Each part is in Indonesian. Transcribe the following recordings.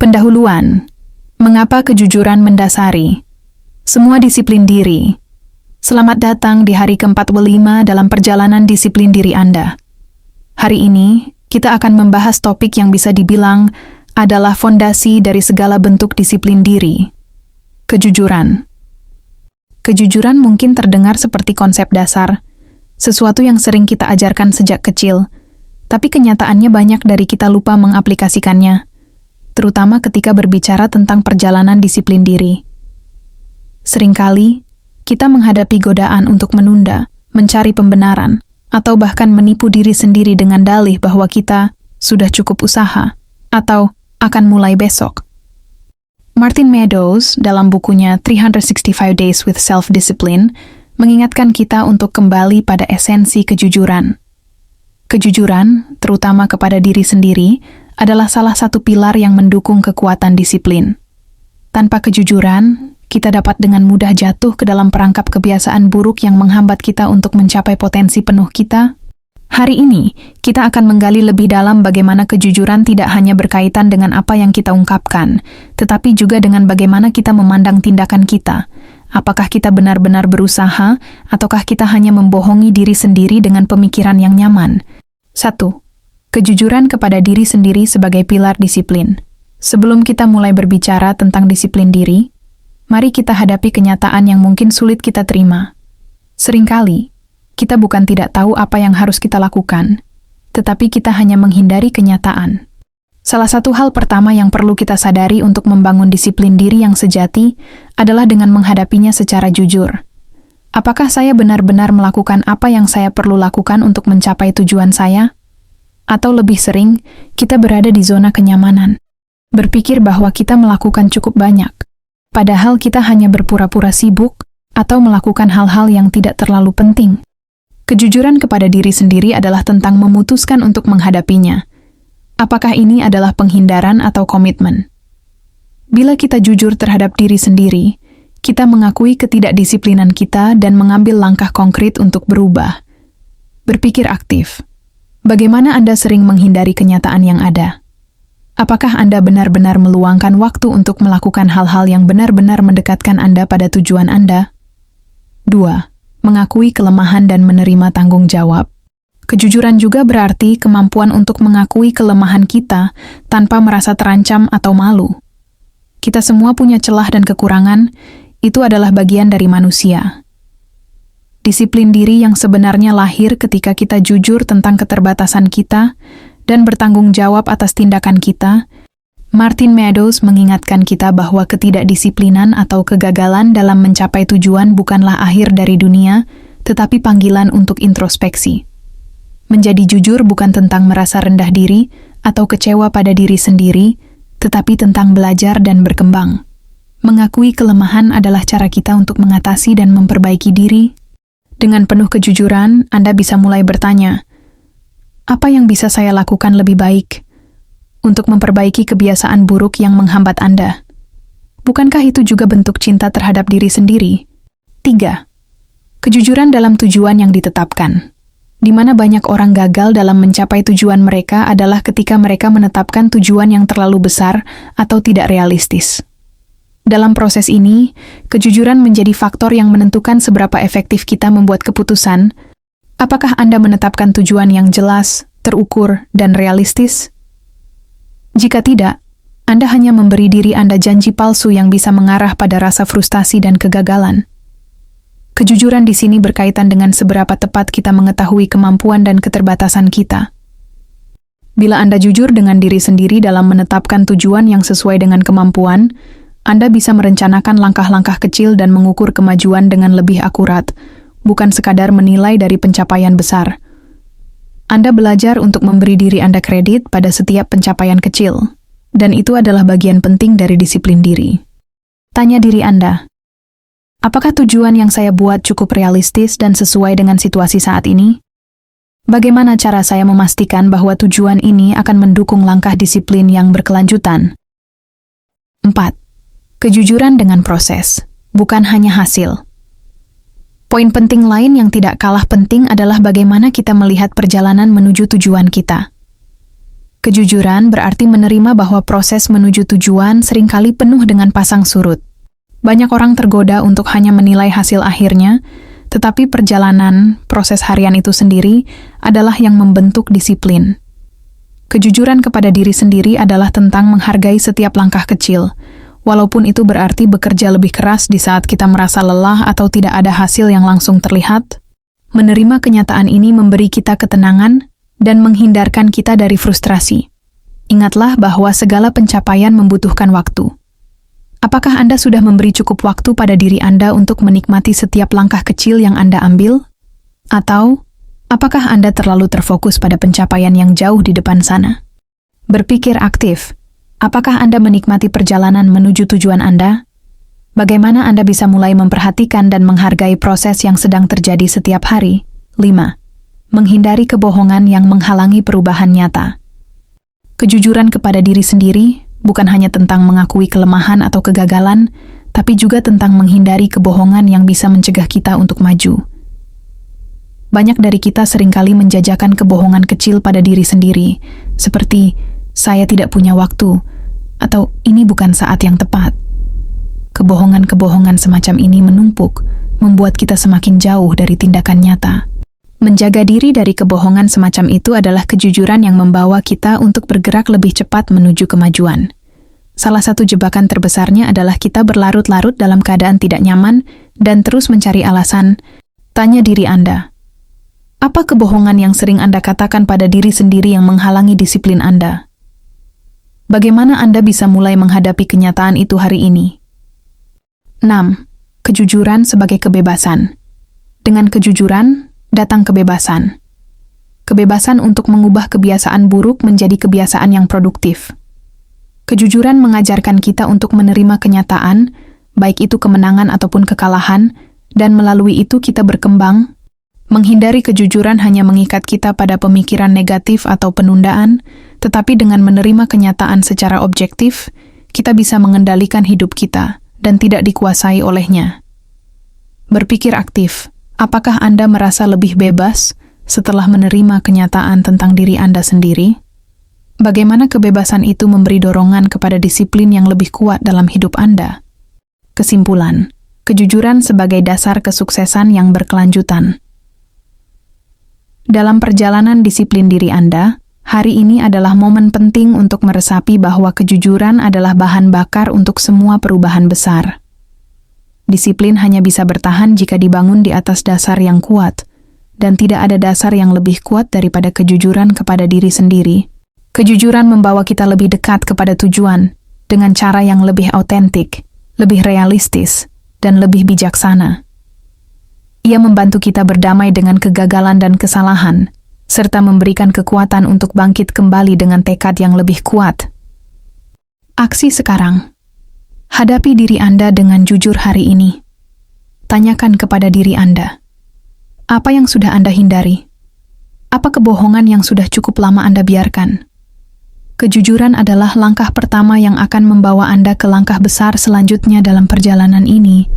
Pendahuluan. Mengapa kejujuran mendasari semua disiplin diri? Selamat datang di hari ke-45 dalam perjalanan disiplin diri Anda. Hari ini, kita akan membahas topik yang bisa dibilang adalah fondasi dari segala bentuk disiplin diri. Kejujuran. Kejujuran mungkin terdengar seperti konsep dasar, sesuatu yang sering kita ajarkan sejak kecil, tapi kenyataannya banyak dari kita lupa mengaplikasikannya, terutama ketika berbicara tentang perjalanan disiplin diri. Seringkali, kita menghadapi godaan untuk menunda, mencari pembenaran, atau bahkan menipu diri sendiri dengan dalih bahwa kita sudah cukup usaha, atau akan mulai besok. Martin Meadows, dalam bukunya 365 Days with Self-Discipline, mengingatkan kita untuk kembali pada esensi kejujuran. Kejujuran, terutama kepada diri sendiri, adalah salah satu pilar yang mendukung kekuatan disiplin. Tanpa kejujuran, kita dapat dengan mudah jatuh ke dalam perangkap kebiasaan buruk yang menghambat kita untuk mencapai potensi penuh kita. Hari ini, kita akan menggali lebih dalam bagaimana kejujuran tidak hanya berkaitan dengan apa yang kita ungkapkan, tetapi juga dengan bagaimana kita memandang tindakan kita. Apakah kita benar-benar berusaha, ataukah kita hanya membohongi diri sendiri dengan pemikiran yang nyaman? 1. Kejujuran kepada diri sendiri sebagai pilar disiplin. Sebelum kita mulai berbicara tentang disiplin diri, mari kita hadapi kenyataan yang mungkin sulit kita terima. Seringkali, kita bukan tidak tahu apa yang harus kita lakukan, tetapi kita hanya menghindari kenyataan. Salah satu hal pertama yang perlu kita sadari untuk membangun disiplin diri yang sejati adalah dengan menghadapinya secara jujur. Apakah saya benar-benar melakukan apa yang saya perlu lakukan untuk mencapai tujuan saya? Atau lebih sering, kita berada di zona kenyamanan, berpikir bahwa kita melakukan cukup banyak, padahal kita hanya berpura-pura sibuk atau melakukan hal-hal yang tidak terlalu penting. Kejujuran kepada diri sendiri adalah tentang memutuskan untuk menghadapinya. Apakah ini adalah penghindaran atau komitmen? Bila kita jujur terhadap diri sendiri, kita mengakui ketidakdisiplinan kita dan mengambil langkah konkret untuk berubah. Berpikir aktif. Bagaimana Anda sering menghindari kenyataan yang ada? Apakah Anda benar-benar meluangkan waktu untuk melakukan hal-hal yang benar-benar mendekatkan Anda pada tujuan Anda? 2. Mengakui kelemahan dan menerima tanggung jawab. Kejujuran juga berarti kemampuan untuk mengakui kelemahan kita tanpa merasa terancam atau malu. Kita semua punya celah dan kekurangan, itu adalah bagian dari manusia. Disiplin diri yang sebenarnya lahir ketika kita jujur tentang keterbatasan kita dan bertanggung jawab atas tindakan kita. Martin Meadows mengingatkan kita bahwa ketidakdisiplinan atau kegagalan dalam mencapai tujuan bukanlah akhir dari dunia, tetapi panggilan untuk introspeksi. Menjadi jujur bukan tentang merasa rendah diri atau kecewa pada diri sendiri, tetapi tentang belajar dan berkembang. Mengakui kelemahan adalah cara kita untuk mengatasi dan memperbaiki diri. Dengan penuh kejujuran, Anda bisa mulai bertanya, apa yang bisa saya lakukan lebih baik untuk memperbaiki kebiasaan buruk yang menghambat Anda? Bukankah itu juga bentuk cinta terhadap diri sendiri? 3. Kejujuran dalam tujuan yang ditetapkan. Di mana banyak orang gagal dalam mencapai tujuan mereka adalah ketika mereka menetapkan tujuan yang terlalu besar atau tidak realistis. Dalam proses ini, kejujuran menjadi faktor yang menentukan seberapa efektif kita membuat keputusan. Apakah Anda menetapkan tujuan yang jelas, terukur, dan realistis? Jika tidak, Anda hanya memberi diri Anda janji palsu yang bisa mengarah pada rasa frustasi dan kegagalan. Kejujuran di sini berkaitan dengan seberapa tepat kita mengetahui kemampuan dan keterbatasan kita. Bila Anda jujur dengan diri sendiri dalam menetapkan tujuan yang sesuai dengan kemampuan, Anda bisa merencanakan langkah-langkah kecil dan mengukur kemajuan dengan lebih akurat, bukan sekadar menilai dari pencapaian besar. Anda belajar untuk memberi diri Anda kredit pada setiap pencapaian kecil, dan itu adalah bagian penting dari disiplin diri. Tanya diri Anda, apakah tujuan yang saya buat cukup realistis dan sesuai dengan situasi saat ini? Bagaimana cara saya memastikan bahwa tujuan ini akan mendukung langkah disiplin yang berkelanjutan? 4. Kejujuran dengan proses, bukan hanya hasil. Poin penting lain yang tidak kalah penting adalah bagaimana kita melihat perjalanan menuju tujuan kita. Kejujuran berarti menerima bahwa proses menuju tujuan seringkali penuh dengan pasang surut. Banyak orang tergoda untuk hanya menilai hasil akhirnya, tetapi perjalanan, proses harian itu sendiri adalah yang membentuk disiplin. Kejujuran kepada diri sendiri adalah tentang menghargai setiap langkah kecil, walaupun itu berarti bekerja lebih keras di saat kita merasa lelah atau tidak ada hasil yang langsung terlihat. Menerima kenyataan ini memberi kita ketenangan dan menghindarkan kita dari frustrasi. Ingatlah bahwa segala pencapaian membutuhkan waktu. Apakah Anda sudah memberi cukup waktu pada diri Anda untuk menikmati setiap langkah kecil yang Anda ambil? Atau, apakah Anda terlalu terfokus pada pencapaian yang jauh di depan sana? Berpikir aktif. Apakah Anda menikmati perjalanan menuju tujuan Anda? Bagaimana Anda bisa mulai memperhatikan dan menghargai proses yang sedang terjadi setiap hari? 5. Menghindari kebohongan yang menghalangi perubahan nyata. Kejujuran kepada diri sendiri bukan hanya tentang mengakui kelemahan atau kegagalan, tapi juga tentang menghindari kebohongan yang bisa mencegah kita untuk maju. Banyak dari kita seringkali menjajakan kebohongan kecil pada diri sendiri, seperti saya tidak punya waktu, atau ini bukan saat yang tepat. Kebohongan-kebohongan semacam ini menumpuk, membuat kita semakin jauh dari tindakan nyata. Menjaga diri dari kebohongan semacam itu adalah kejujuran yang membawa kita untuk bergerak lebih cepat menuju kemajuan. Salah satu jebakan terbesarnya adalah kita berlarut-larut dalam keadaan tidak nyaman dan terus mencari alasan. Tanya diri Anda, apa kebohongan yang sering Anda katakan pada diri sendiri yang menghalangi disiplin Anda? Bagaimana Anda bisa mulai menghadapi kenyataan itu hari ini? 6. Kejujuran sebagai kebebasan. Dengan kejujuran, datang kebebasan. Kebebasan untuk mengubah kebiasaan buruk menjadi kebiasaan yang produktif. Kejujuran mengajarkan kita untuk menerima kenyataan, baik itu kemenangan ataupun kekalahan, dan melalui itu kita berkembang. Menghindari kejujuran hanya mengikat kita pada pemikiran negatif atau penundaan, tetapi dengan menerima kenyataan secara objektif, kita bisa mengendalikan hidup kita dan tidak dikuasai olehnya. Berpikir aktif. Apakah Anda merasa lebih bebas setelah menerima kenyataan tentang diri Anda sendiri? Bagaimana kebebasan itu memberi dorongan kepada disiplin yang lebih kuat dalam hidup Anda? Kesimpulan, kejujuran sebagai dasar kesuksesan yang berkelanjutan. Dalam perjalanan disiplin diri Anda, hari ini adalah momen penting untuk meresapi bahwa kejujuran adalah bahan bakar untuk semua perubahan besar. Disiplin hanya bisa bertahan jika dibangun di atas dasar yang kuat, dan tidak ada dasar yang lebih kuat daripada kejujuran kepada diri sendiri. Kejujuran membawa kita lebih dekat kepada tujuan, dengan cara yang lebih autentik, lebih realistis, dan lebih bijaksana. Ia membantu kita berdamai dengan kegagalan dan kesalahan, serta memberikan kekuatan untuk bangkit kembali dengan tekad yang lebih kuat. Aksi sekarang. Hadapi diri Anda dengan jujur hari ini. Tanyakan kepada diri Anda, apa yang sudah Anda hindari? Apa kebohongan yang sudah cukup lama Anda biarkan? Kejujuran adalah langkah pertama yang akan membawa Anda ke langkah besar selanjutnya dalam perjalanan ini.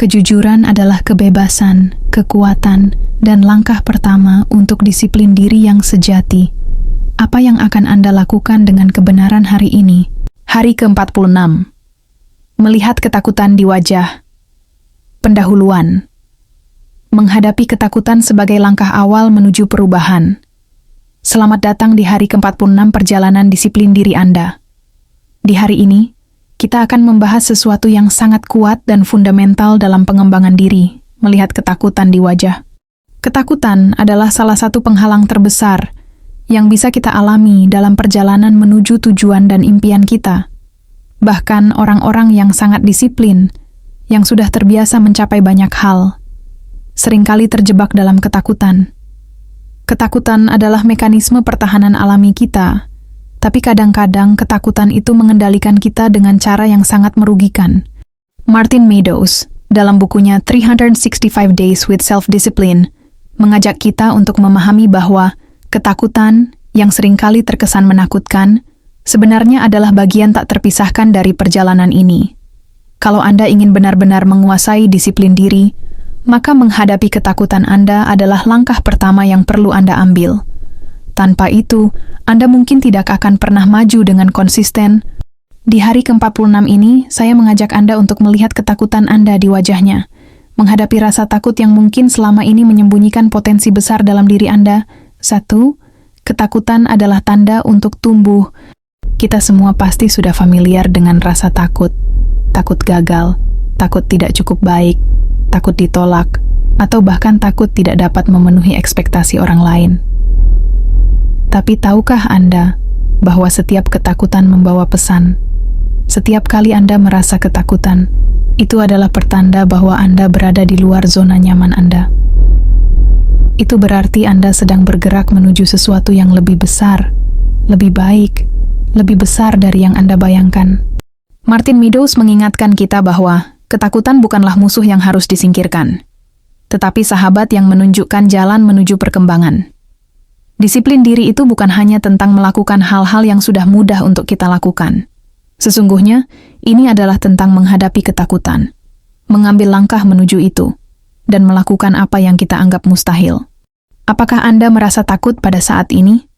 Kejujuran adalah kebebasan, kekuatan, dan langkah pertama untuk disiplin diri yang sejati. Apa yang akan Anda lakukan dengan kebenaran hari ini? Hari ke-46. Melihat ketakutan di wajah. Pendahuluan. Menghadapi ketakutan sebagai langkah awal menuju perubahan. Selamat datang di hari ke-46 perjalanan disiplin diri Anda. Di hari ini, kita akan membahas sesuatu yang sangat kuat dan fundamental dalam pengembangan diri, melihat ketakutan di wajah. Ketakutan adalah salah satu penghalang terbesar yang bisa kita alami dalam perjalanan menuju tujuan dan impian kita. Bahkan orang-orang yang sangat disiplin, yang sudah terbiasa mencapai banyak hal, seringkali terjebak dalam ketakutan. Ketakutan adalah mekanisme pertahanan alami kita, tapi kadang-kadang ketakutan itu mengendalikan kita dengan cara yang sangat merugikan. Martin Meadows, dalam bukunya 365 Days with Self-Discipline, mengajak kita untuk memahami bahwa ketakutan yang seringkali terkesan menakutkan sebenarnya adalah bagian tak terpisahkan dari perjalanan ini. Kalau Anda ingin benar-benar menguasai disiplin diri, maka menghadapi ketakutan Anda adalah langkah pertama yang perlu Anda ambil. Tanpa itu, Anda mungkin tidak akan pernah maju dengan konsisten. Di hari ke-46 ini, saya mengajak Anda untuk melihat ketakutan Anda di wajahnya, menghadapi rasa takut yang mungkin selama ini menyembunyikan potensi besar dalam diri Anda. 1. Ketakutan adalah tanda untuk tumbuh. Kita semua pasti sudah familiar dengan rasa takut. Takut gagal, takut tidak cukup baik, takut ditolak, atau bahkan takut tidak dapat memenuhi ekspektasi orang lain. Tapi tahukah Anda bahwa setiap ketakutan membawa pesan? Setiap kali Anda merasa ketakutan, itu adalah pertanda bahwa Anda berada di luar zona nyaman Anda. Itu berarti Anda sedang bergerak menuju sesuatu yang lebih besar, lebih baik, lebih besar dari yang Anda bayangkan. Martin Meadows mengingatkan kita bahwa ketakutan bukanlah musuh yang harus disingkirkan, tetapi sahabat yang menunjukkan jalan menuju perkembangan. Disiplin diri itu bukan hanya tentang melakukan hal-hal yang sudah mudah untuk kita lakukan. Sesungguhnya, ini adalah tentang menghadapi ketakutan, mengambil langkah menuju itu, dan melakukan apa yang kita anggap mustahil. Apakah Anda merasa takut pada saat ini?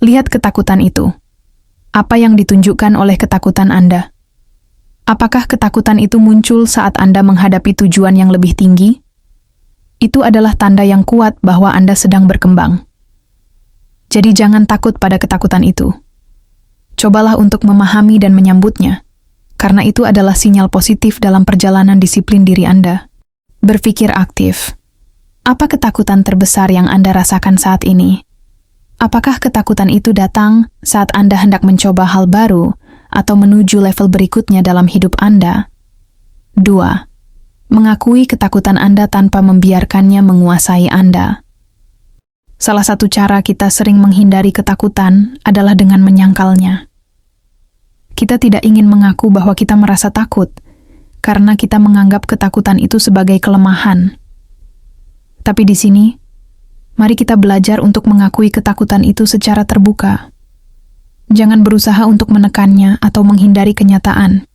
Lihat ketakutan itu. Apa yang ditunjukkan oleh ketakutan Anda? Apakah ketakutan itu muncul saat Anda menghadapi tujuan yang lebih tinggi? Itu adalah tanda yang kuat bahwa Anda sedang berkembang. Jadi jangan takut pada ketakutan itu. Cobalah untuk memahami dan menyambutnya, karena itu adalah sinyal positif dalam perjalanan disiplin diri Anda. Berpikir aktif. Apa ketakutan terbesar yang Anda rasakan saat ini? Apakah ketakutan itu datang saat Anda hendak mencoba hal baru atau menuju level berikutnya dalam hidup Anda? 2. Mengakui ketakutan Anda tanpa membiarkannya menguasai Anda. Salah satu cara kita sering menghindari ketakutan adalah dengan menyangkalnya. Kita tidak ingin mengaku bahwa kita merasa takut, karena kita menganggap ketakutan itu sebagai kelemahan. Tapi di sini, mari kita belajar untuk mengakui ketakutan itu secara terbuka. Jangan berusaha untuk menekannya atau menghindari kenyataan.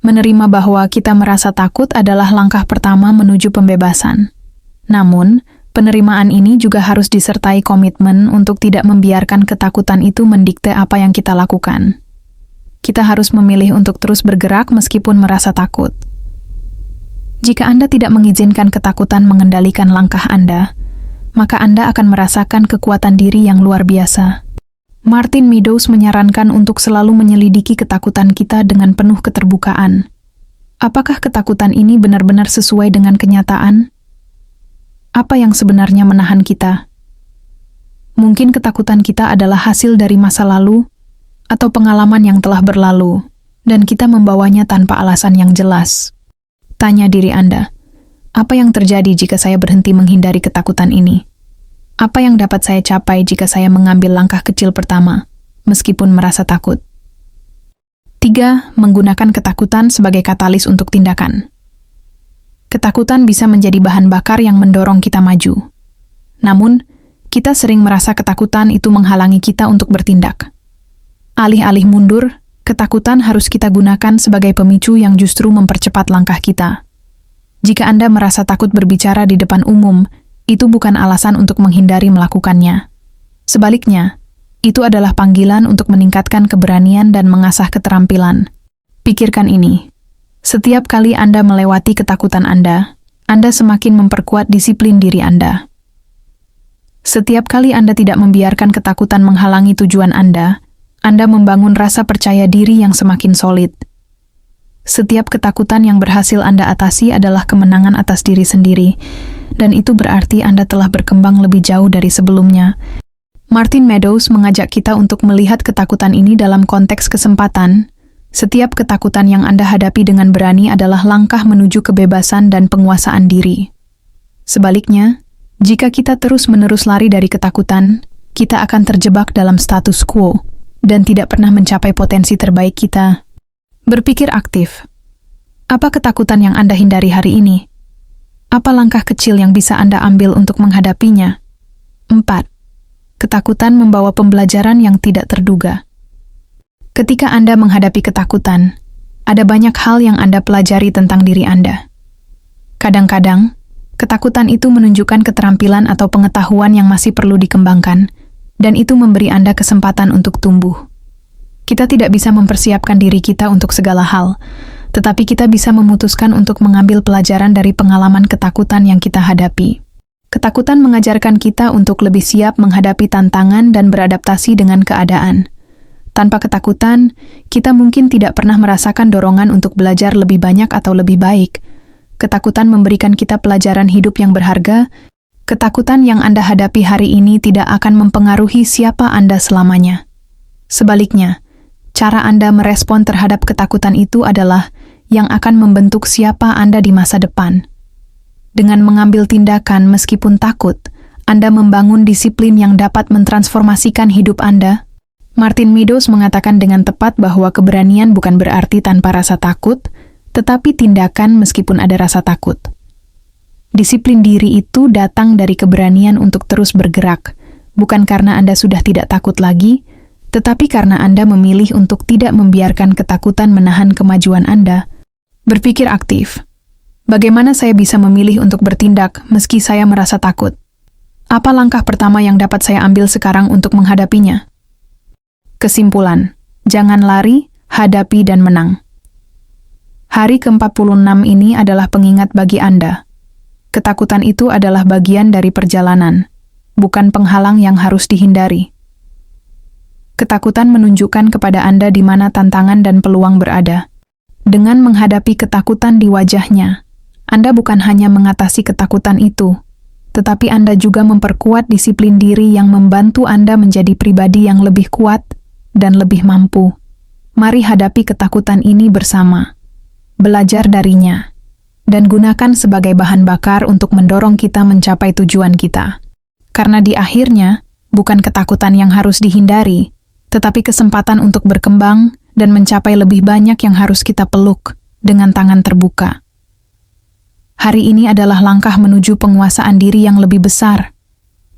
Menerima bahwa kita merasa takut adalah langkah pertama menuju pembebasan. Namun, penerimaan ini juga harus disertai komitmen untuk tidak membiarkan ketakutan itu mendikte apa yang kita lakukan. Kita harus memilih untuk terus bergerak meskipun merasa takut. Jika Anda tidak mengizinkan ketakutan mengendalikan langkah Anda, maka Anda akan merasakan kekuatan diri yang luar biasa. Martin Meadows menyarankan untuk selalu menyelidiki ketakutan kita dengan penuh keterbukaan. Apakah ketakutan ini benar-benar sesuai dengan kenyataan? Apa yang sebenarnya menahan kita? Mungkin ketakutan kita adalah hasil dari masa lalu atau pengalaman yang telah berlalu, dan kita membawanya tanpa alasan yang jelas. Tanya diri Anda, apa yang terjadi jika saya berhenti menghindari ketakutan ini? Apa yang dapat saya capai jika saya mengambil langkah kecil pertama, meskipun merasa takut? 3. Menggunakan ketakutan sebagai katalis untuk tindakan. Ketakutan bisa menjadi bahan bakar yang mendorong kita maju. Namun, kita sering merasa ketakutan itu menghalangi kita untuk bertindak. Alih-alih mundur, ketakutan harus kita gunakan sebagai pemicu yang justru mempercepat langkah kita. Jika Anda merasa takut berbicara di depan umum, itu bukan alasan untuk menghindari melakukannya. Sebaliknya, itu adalah panggilan untuk meningkatkan keberanian dan mengasah keterampilan. Pikirkan ini. Setiap kali Anda melewati ketakutan Anda semakin memperkuat disiplin diri Anda. Setiap kali Anda tidak membiarkan ketakutan menghalangi tujuan Anda membangun rasa percaya diri yang semakin solid. Setiap ketakutan yang berhasil Anda atasi adalah kemenangan atas diri sendiri, dan itu berarti Anda telah berkembang lebih jauh dari sebelumnya. Martin Meadows mengajak kita untuk melihat ketakutan ini dalam konteks kesempatan. Setiap ketakutan yang Anda hadapi dengan berani adalah langkah menuju kebebasan dan penguasaan diri. Sebaliknya, jika kita terus-menerus lari dari ketakutan, kita akan terjebak dalam status quo dan tidak pernah mencapai potensi terbaik kita. Berpikir aktif. Apa ketakutan yang Anda hindari hari ini? Apa langkah kecil yang bisa Anda ambil untuk menghadapinya? 4. Ketakutan membawa pembelajaran yang tidak terduga. Ketika Anda menghadapi ketakutan, ada banyak hal yang Anda pelajari tentang diri Anda. Kadang-kadang, ketakutan itu menunjukkan keterampilan atau pengetahuan yang masih perlu dikembangkan, dan itu memberi Anda kesempatan untuk tumbuh. Kita tidak bisa mempersiapkan diri kita untuk segala hal, tetapi kita bisa memutuskan untuk mengambil pelajaran dari pengalaman ketakutan yang kita hadapi. Ketakutan mengajarkan kita untuk lebih siap menghadapi tantangan dan beradaptasi dengan keadaan. Tanpa ketakutan, kita mungkin tidak pernah merasakan dorongan untuk belajar lebih banyak atau lebih baik. Ketakutan memberikan kita pelajaran hidup yang berharga. Ketakutan yang Anda hadapi hari ini tidak akan mempengaruhi siapa Anda selamanya. Sebaliknya, cara Anda merespon terhadap ketakutan itu adalah yang akan membentuk siapa Anda di masa depan. Dengan mengambil tindakan meskipun takut, Anda membangun disiplin yang dapat mentransformasikan hidup Anda. Martin Meadows mengatakan dengan tepat bahwa keberanian bukan berarti tanpa rasa takut, tetapi tindakan meskipun ada rasa takut. Disiplin diri itu datang dari keberanian untuk terus bergerak, bukan karena Anda sudah tidak takut lagi, tetapi karena Anda memilih untuk tidak membiarkan ketakutan menahan kemajuan Anda. Berpikir aktif. Bagaimana saya bisa memilih untuk bertindak meski saya merasa takut? Apa langkah pertama yang dapat saya ambil sekarang untuk menghadapinya? Kesimpulan, jangan lari, hadapi dan menang. Hari ke-46 ini adalah pengingat bagi Anda. Ketakutan itu adalah bagian dari perjalanan, bukan penghalang yang harus dihindari. Ketakutan menunjukkan kepada Anda di mana tantangan dan peluang berada. Dengan menghadapi ketakutan di wajahnya, Anda bukan hanya mengatasi ketakutan itu, tetapi Anda juga memperkuat disiplin diri yang membantu Anda menjadi pribadi yang lebih kuat dan lebih mampu. Mari hadapi ketakutan ini bersama. Belajar darinya, dan gunakan sebagai bahan bakar untuk mendorong kita mencapai tujuan kita. Karena di akhirnya, bukan ketakutan yang harus dihindari, tetapi kesempatan untuk berkembang dan mencapai lebih banyak yang harus kita peluk dengan tangan terbuka. Hari ini adalah langkah menuju penguasaan diri yang lebih besar.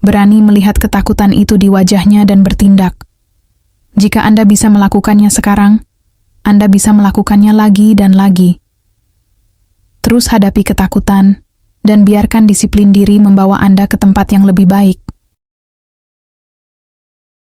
Berani melihat ketakutan itu di wajahnya dan bertindak. Jika Anda bisa melakukannya sekarang, Anda bisa melakukannya lagi dan lagi. Terus hadapi ketakutan, dan biarkan disiplin diri membawa Anda ke tempat yang lebih baik.